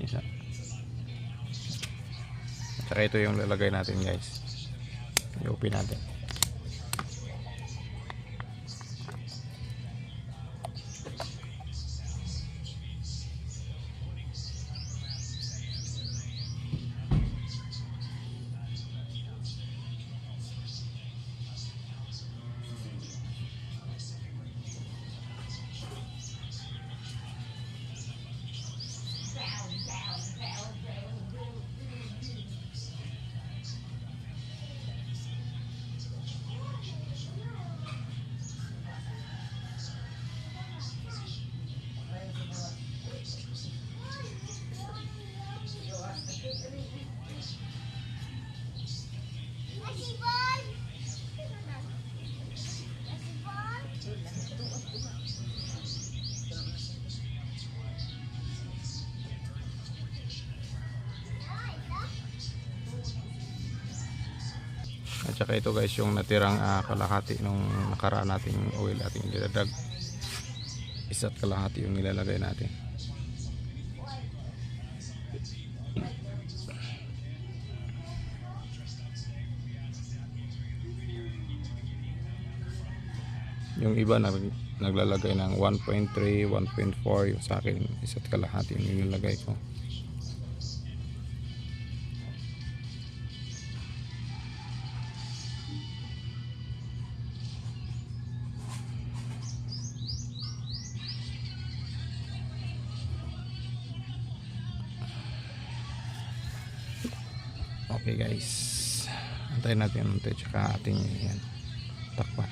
isa. At saka ito yung lalagay natin guys. I-open natin. At saka ito guys yung natirang kalahati nung nakaraan nating oil ating niladag. Isa't kalahati yung nilalagay natin. Yung iba naglalagay ng 1.3, 1.4, yung sa akin isa't kalahati yung nilalagay ko. Okay guys, antayin natin yung tsaka ating yan, takpan.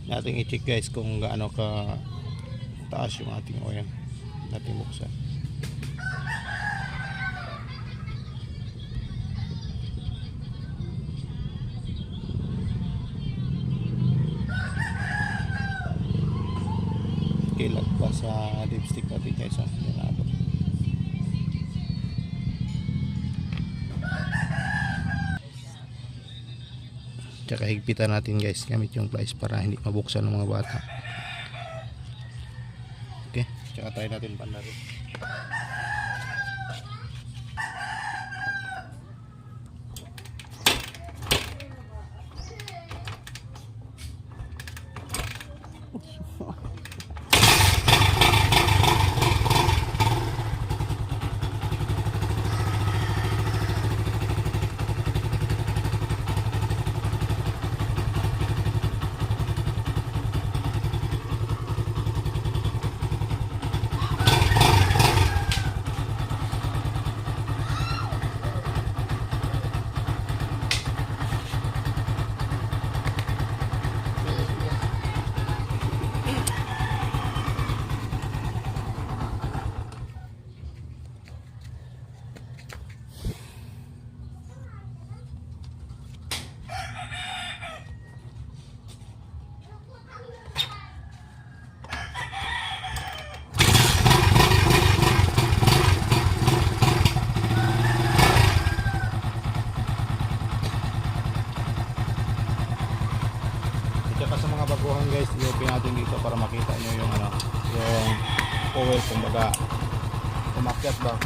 Nating i-check guys kung gaano ka taas yung ating oil natin buksan. Kilag pa sa lipstick natin guys, yan abot. Tsaka higpitan natin guys gamit yung pliers para hindi mabuksan ng mga bata. Okay, tsaka try natin banda rin. Tsaka sa mga baguhan guys, i-open natin dito para makita nyo yung yung oil kumbaga umakyat ba.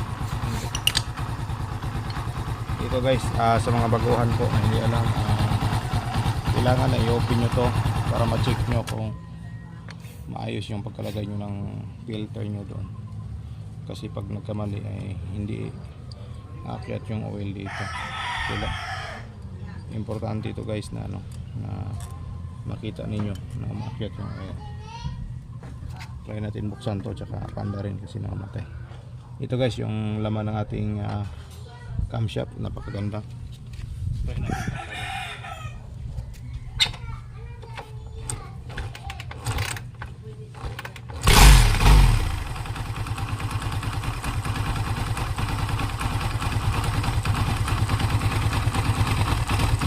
Dito guys, sa mga baguhan po na hindi alam, kailangan na i-open nyo to para ma-check nyo kung maayos yung pagkalagay nyo ng filter nyo doon. Kasi pag nagkamali ay hindi aakyat yung oil dito. Importante ito guys na na makita ninyo na umakyat yung oil. Try natin buksan to tsaka panda rin kasi nakamatay. Ito guys yung laman ng ating camshaft, napakaganda. Try natin.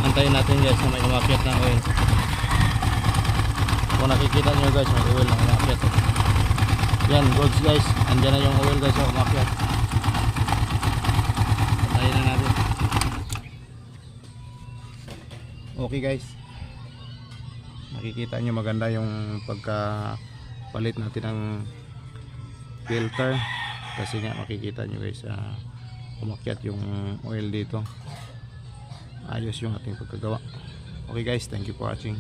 Antayin natin guys na may umakyat na oil. Kung nakikita nyo guys, may oil na umakyat. Yan, goods guys. Andyan na yung oil guys, umakyat. Antayin na natin. Okay guys. Nakikita nyo maganda yung pagkapalit natin ng filter, kasi nga makikita nyo guys, umakyat yung oil dito. Ayos yung ating pagkagawa. Okay guys, thank you for watching.